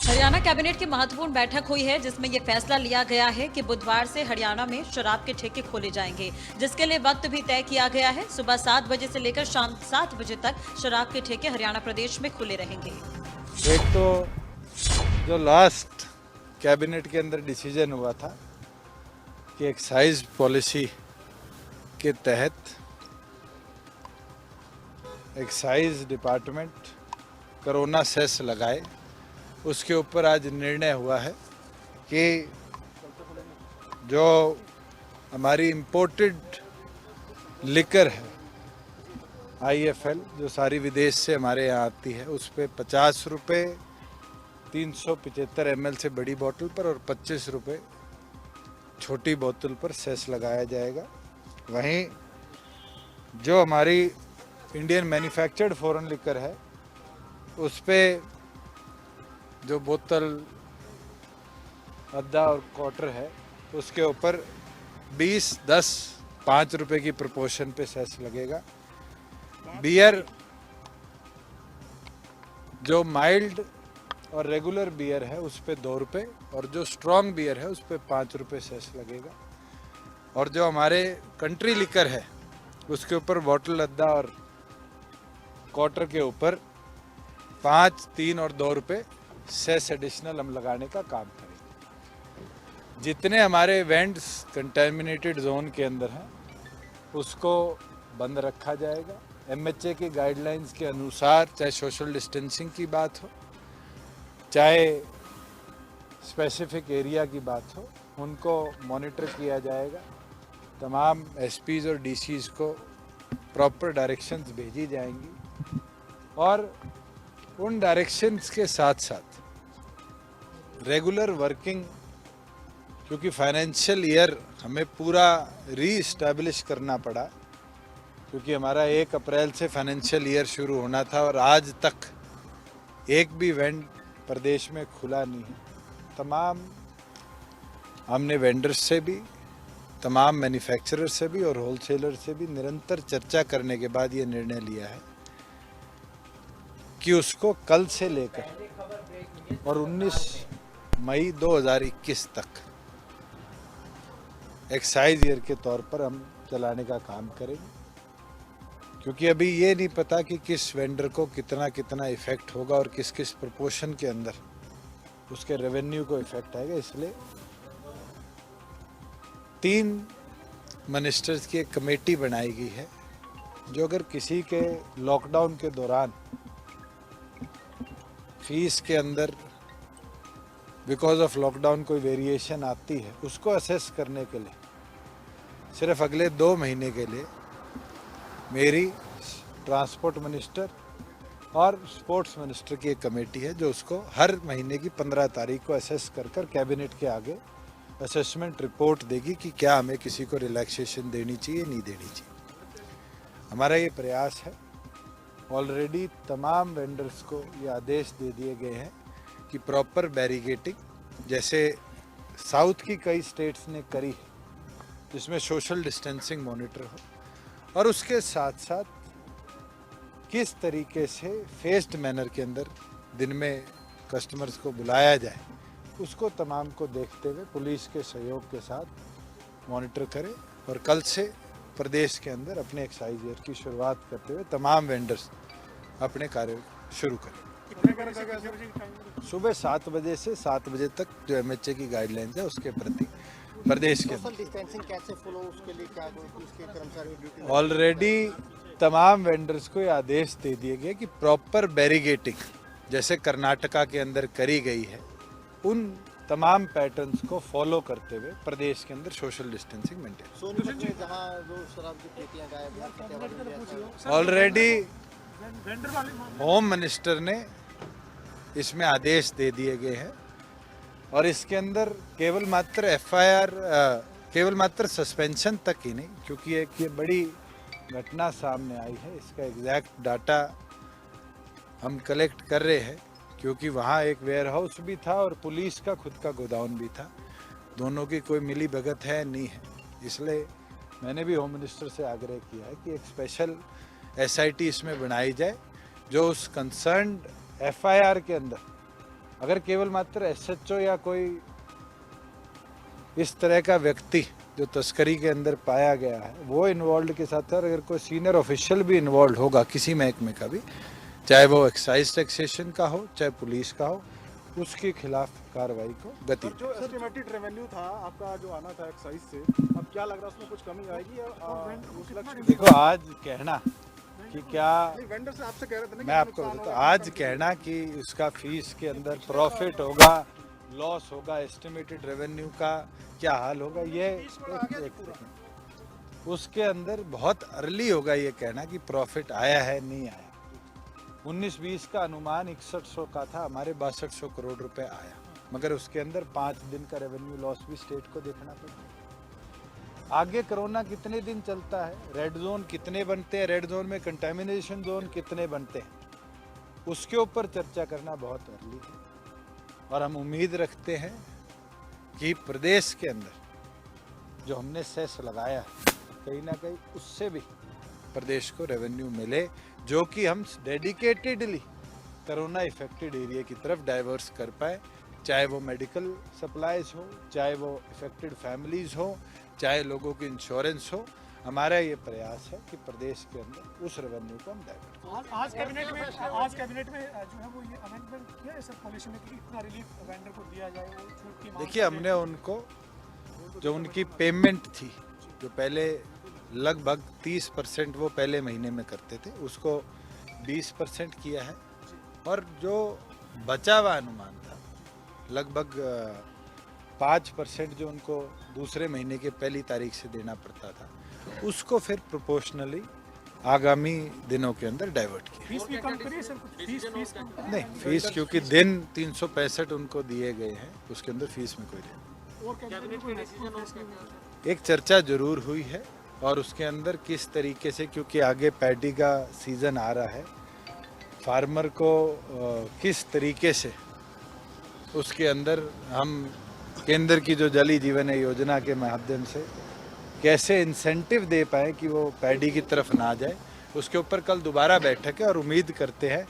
Haryana cabinet की महत्वपूर्ण बैठक हुई है जिसमें यह फैसला लिया गया है कि बुधवार से हरियाणा में शराब के ठेके खोले जाएंगे, जिसके लिए वक्त भी तय किया गया है। सुबह 7 बजे से लेकर शाम 7 बजे तक शराब के ठेके हरियाणा प्रदेश में खुले रहेंगे। एक तो जो लास्ट कैबिनेट के अंदर डिसीजन हुआ था कि एक्साइज पॉलिसी के तहत एक्साइज डिपार्टमेंट कोरोना सेस लगाए, उसके ऊपर आज निर्णय हुआ है कि जो हमारी इम्पोर्टेड लिकर है IFL, जो सारी विदेश से हमारे यहाँ आती है, उस पर 50 रुपये 375 ml से बड़ी बोतल पर और 25 रुपये छोटी बोतल पर सेस लगाया जाएगा। वहीं जो हमारी इंडियन मैन्युफैक्चर्ड फॉरेन लिकर है, उस पर जो बोतल अद्दा और क्वार्टर है, उसके ऊपर 20, 10, 5 रुपये की प्रपोर्शन पे सेस लगेगा। बियर, जो माइल्ड और रेगुलर बियर है उस पे 2 रुपये, और जो स्ट्रॉन्ग बियर है उस पे 5 रुपये सेस लगेगा। और जो हमारे कंट्री लिकर है उसके ऊपर बॉटल अद्दा और क्वार्टर के ऊपर 5, 3 और 2 रुपये सेस एडिशनल हम लगाने का काम करेंगे। जितने हमारे इवेंट्स कंटेमिनेटेड जोन के अंदर हैं उसको बंद रखा जाएगा। MHA की गाइडलाइंस के अनुसार, चाहे सोशल डिस्टेंसिंग की बात हो, चाहे स्पेसिफिक एरिया की बात हो, उनको मॉनिटर किया जाएगा। तमाम SPs और DCs को प्रॉपर डायरेक्शंस भेजी जाएंगी, और उन डायरेक्शंस के साथ साथ रेगुलर वर्किंग, क्योंकि फाइनेंशियल ईयर हमें पूरा री-इस्टेब्लिश करना पड़ा, क्योंकि हमारा 1 अप्रैल से फाइनेंशियल ईयर शुरू होना था और आज तक एक भी इवेंट प्रदेश में खुला नहीं है। तमाम हमने वेंडर्स से भी, तमाम मैन्युफैक्चरर से भी और होलसेलर से भी निरंतर चर्चा करने के बाद ये निर्णय लिया है कि उसको कल से लेकर और 19 मई 2021 तक एक्साइज ईयर के तौर पर हम चलाने का काम करेंगे, क्योंकि अभी ये नहीं पता कि किस वेंडर को कितना कितना इफेक्ट होगा और किस किस प्रोपोर्शन के अंदर उसके रेवेन्यू को इफेक्ट आएगा। इसलिए 3 मिनिस्टर्स की एक कमेटी बनाई गई है, जो अगर किसी के लॉकडाउन के दौरान फीस के अंदर बिकॉज ऑफ लॉकडाउन कोई वेरिएशन आती है, उसको असेस करने के लिए सिर्फ अगले 2 महीने के लिए मेरी ट्रांसपोर्ट मिनिस्टर और स्पोर्ट्स मिनिस्टर की एक कमेटी है, जो उसको हर महीने की 15 तारीख को असेस कर कैबिनेट के आगे असेसमेंट रिपोर्ट देगी कि क्या हमें किसी को रिलैक्सेशन देनी चाहिए, नहीं देनी चाहिए। हमारा ये प्रयास है। ऑलरेडी तमाम वेंडर्स को ये आदेश दे दिए गए हैं कि प्रॉपर बैरिगेटिंग, जैसे साउथ की कई स्टेट्स ने करी है, जिसमें सोशल डिस्टेंसिंग मॉनिटर हो, और उसके साथ साथ किस तरीके से फेस्ड मैनर के अंदर दिन में कस्टमर्स को बुलाया जाए, उसको तमाम को देखते हुए पुलिस के सहयोग के साथ मॉनिटर करें, और कल से प्रदेश के अंदर अपने एक्साइज ईयर की शुरुआत करते हुए तमाम वेंडर्स अपने कार्य शुरू करें। सुबह 7 बजे से 7 बजे तक जो MHA की गाइडलाइंस है उसके प्रति प्रदेश के ऑलरेडी तमाम वेंडर्स को ये आदेश दे दिए गए कि प्रॉपर बैरिगेटिंग, जैसे कर्नाटका के अंदर करी गई है, उन तमाम पैटर्न्स को फॉलो करते हुए प्रदेश के अंदर social distancing maintain. Already home minister ने इसमें आदेश दे दिए गए हैं, और इसके अंदर केवल मात्र सस्पेंशन तक ही नहीं, क्योंकि एक ये बड़ी घटना सामने आई है, इसका एग्जैक्ट डाटा हम कलेक्ट कर रहे हैं, क्योंकि वहाँ एक वेयर हाउस भी था और पुलिस का खुद का गोदाउन भी था, दोनों की कोई मिली भगत है नहीं है। इसलिए मैंने भी होम मिनिस्टर से आग्रह किया है कि एक स्पेशल SIT इसमें बनाई जाए, जो उस कंसर्न्ड FIR के अंदर अगर केवल मात्र एसएचओ या कोई इस तरह का व्यक्ति जो तस्करी के अंदर पाया गया है वो इन्वॉल्व के साथ, और अगर कोई सीनियर ऑफिशियल भी इन्वॉल्व होगा किसी महकमे का भी, चाहे वो एक्साइज टैक्सेशन का हो चाहे पुलिस का हो, उसके खिलाफ कार्रवाई को गति। जो एस्टिमेटेड रेवेन्यू था आपका जो आना था एक्साइज से, अब क्या लग रहा है उसमें कुछ कमी आएगी या उस लक्ष्य? देखो आज कहना कि क्या, वेंडर से आपसे कह रहे थे ना कि मैं आपको नुकसान बताता होगा, आज कहना कि उसका फीस के अंदर प्रॉफिट होगा, लॉस होगा, एस्टिमेटेड रेवेन्यू का क्या हाल होगा, ये एक सेकंड, उसके अंदर बहुत अर्ली होगा ये कहना कि प्रॉफिट आया है नहीं आया। 19-20 का अनुमान 6100 का था, हमारे 6200 करोड़ रुपए आया, मगर उसके अंदर 5 दिन का रेवेन्यू लॉस भी स्टेट को देखना पड़ेगा। आगे कोरोना कितने दिन चलता है, रेड जोन कितने बनते हैं, रेड जोन में कंटेमिनेशन जोन कितने बनते हैं, उसके ऊपर चर्चा करना बहुत अर्ली है। और हम उम्मीद रखते हैं कि प्रदेश के अंदर जो हमने सेस लगाया कहीं ना कहीं उससे भी प्रदेश को रेवेन्यू मिले, जो कि हम डेडिकेटेडली कोरोना इफेक्टेड एरिया की तरफ डाइवर्स कर पाए, चाहे वो मेडिकल सप्लाईज हो, चाहे वो इफेक्टेड फैमिलीज हो, चाहे लोगों की इंश्योरेंस हो। हमारा ये प्रयास है कि प्रदेश के अंदर उस रेवेन्यू को हम डाइवर्ट करें। आज कैबिनेट में जो है वो ये अमेंडमेंट किया है सर पॉलिसी में कि इतना रिलीफ वेंडर को दिया जाए, वो छूट की मांग। देखिए हमने उनको जो उनकी पेमेंट थी, जो पहले लगभग 30% वो पहले महीने में करते थे, उसको 20% किया है, और जो बचा हुआ अनुमान था लगभग 5% जो उनको दूसरे महीने के पहली तारीख से देना पड़ता था, उसको फिर प्रोपोर्शनली आगामी दिनों के अंदर डाइवर्ट किया। फीस भी कम करिए सर, कुछ फीस कम करिए। नहीं, फीस क्योंकि दिन 365 उनको दिए गए हैं, उसके अंदर फीस में कोई नहीं। और कैबिनेट में डिसीजन हो सकता है। एक चर्चा जरूर हुई है, और उसके अंदर किस तरीके से, क्योंकि आगे पैडी का सीज़न आ रहा है, फार्मर को किस तरीके से उसके अंदर हम केंद्र की जो जल जीवन योजना के माध्यम से कैसे इंसेंटिव दे पाए कि वो पैडी की तरफ ना जाए, उसके ऊपर कल दोबारा बैठक है, और उम्मीद करते हैं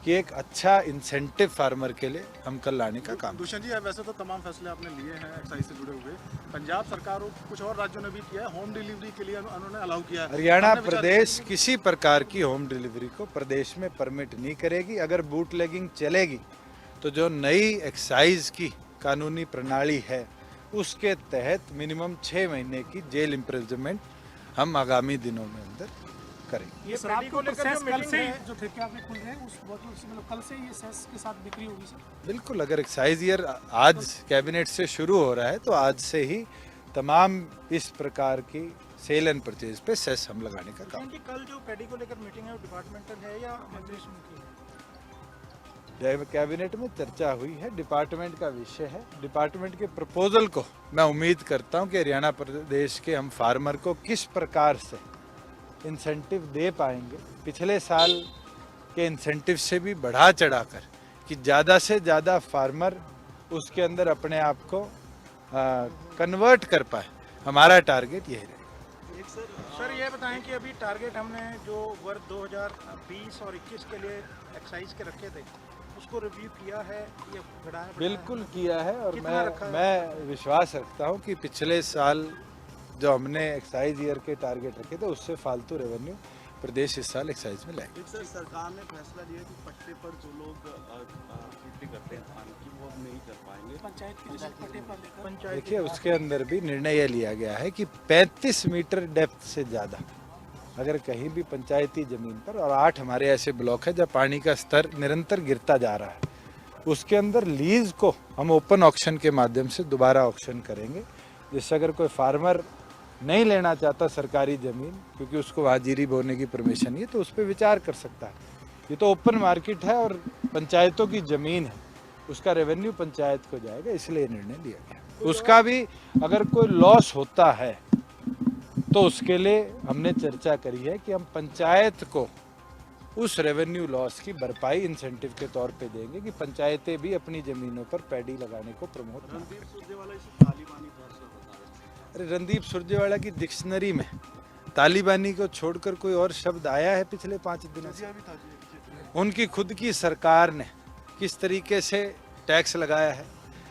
कि एक अच्छा इंसेंटिव फार्मर के लिए हम कल लाने का काम। दुष्यंत जी, वैसे तो तमाम फैसले आपने लिए हैं एक्साइज से जुड़े हुए, पंजाब सरकार और कुछ और राज्यों ने भी किया है, होम डिलीवरी के लिए उन्होंने अलाउ किया है। हरियाणा आपने विचार प्रदेश किसी प्रकार की होम डिलीवरी को प्रदेश में परमिट नहीं करेगी। अगर बूट लेगिंग चलेगी तो जो नई एक्साइज की कानूनी प्रणाली है उसके तहत मिनिमम 6 महीने की जेल इम्प्रिजनमेंट हम आगामी दिनों में अंदर करेंगे। ये शराब को प्रोसेस कल से ही जो ठेके आपने खुल रहे हैं उस बोतल से, मतलब कल से ये सेस के साथ बिक्री होगी सर? बिल्कुल, अगर एक्साइज ईयर आज कैबिनेट से शुरू हो रहा है तो आज से ही तमाम इस प्रकार की सेल एंड परचेज पे सेस हम लगाने का काम। कल जो पैडी को लेकर मीटिंग है वो डिपार्टमेंटल है या मंत्री की है? कैबिनेट में चर्चा हुई है, डिपार्टमेंट का विषय है। डिपार्टमेंट के प्रपोजल को मैं उम्मीद करता हूं कि हरियाणा प्रदेश के हम फार्मर को किस प्रकार से इंसेंटिव दे पाएंगे, पिछले साल के इंसेंटिव से भी बढ़ा चढ़ाकर, कि ज़्यादा से ज़्यादा फार्मर उसके अंदर अपने आप को कन्वर्ट कर पाए। हमारा टारगेट यही रहेगा। सर ये बताएं कि अभी टारगेट हमने जो वर्ष 2020 और 21 के लिए एक्साइज के रखे थे उसको रिव्यू किया है, ये बढ़ाया? बिल्कुल किया है, और कितना रखा है? मैं विश्वास रखता हूं कि पिछले साल जो हमने एक्साइज ईयर के टारगेट रखे थे उससे फालतू रेवेन्यू प्रदेश इस साल एक्साइज में लाएंगे। सर सरकार ने फैसला लिया कि पट्टे पर जो लोग खेती करते हैं धान की वो अब नहीं कर पाएंगे। पंचायत की पट्टे पर लेकर देखिए उसके अंदर भी निर्णय यह लिया गया है कि 35 मीटर डेप्थ से ज़्यादा अगर कहीं भी पंचायती ज़मीन पर, और 8 हमारे ऐसे ब्लॉक है जब पानी का स्तर निरंतर गिरता जा रहा है, उसके अंदर लीज को हम ओपन ऑक्शन के माध्यम से दोबारा ऑक्शन करेंगे, जिससे अगर कोई फार्मर नहीं लेना चाहता सरकारी ज़मीन, क्योंकि उसको वहाँ जीरी बोने की परमिशन नहीं है, तो उस पर विचार कर सकता है। ये तो ओपन मार्केट है और पंचायतों की ज़मीन है, उसका रेवेन्यू पंचायत को जाएगा, इसलिए निर्णय लिया गया। उसका भी अगर कोई लॉस होता है तो उसके लिए हमने चर्चा करी है कि हम पंचायत को उस रेवेन्यू लॉस की भरपाई इंसेंटिव के तौर पे देंगे, कि पंचायतें भी अपनी ज़मीनों पर पैडी लगाने को प्रमोट करें। रणदीप सुरजेवाला इसे तालिबानी भाषा बता रहे थे। अरे रणदीप सुरजेवाला की डिक्शनरी में तालिबानी को छोड़कर कोई और शब्द आया है पिछले 5 दिनों से? उनकी खुद की सरकार ने किस तरीके से टैक्स लगाया है।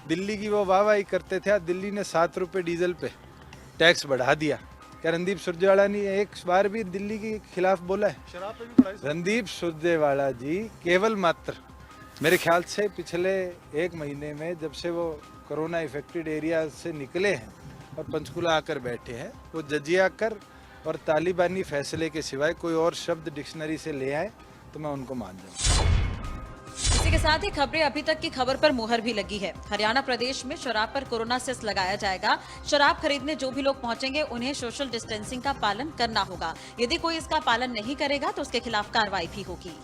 दिल्ली की वो वाहवाही करते थे, आज दिल्ली ने 7 रुपये डीजल पे टैक्स बढ़ा दिया। क्या रणदीप सुरजेवाला ने एक बार भी दिल्ली के खिलाफ बोला है? शराब पे भी बढ़ाई सर। रणदीप सुरजेवाला जी केवल मात्र मेरे ख्याल से पिछले 1 महीने में जब से वो कोरोना इफेक्टेड एरिया से निकले हैं और पंचकुला आकर बैठे हैं, वो जजिया कर और तालिबानी फैसले के सिवाय कोई और शब्द डिक्शनरी से ले आए तो मैं उनको मान जाऊँ। इसी के साथ ही खबरें अभी तक की खबर पर मुहर भी लगी है। हरियाणा प्रदेश में शराब पर कोरोना सेस लगाया जाएगा। शराब खरीदने जो भी लोग पहुंचेंगे उन्हें सोशल डिस्टेंसिंग का पालन करना होगा। यदि कोई इसका पालन नहीं करेगा तो उसके खिलाफ कार्रवाई भी होगी।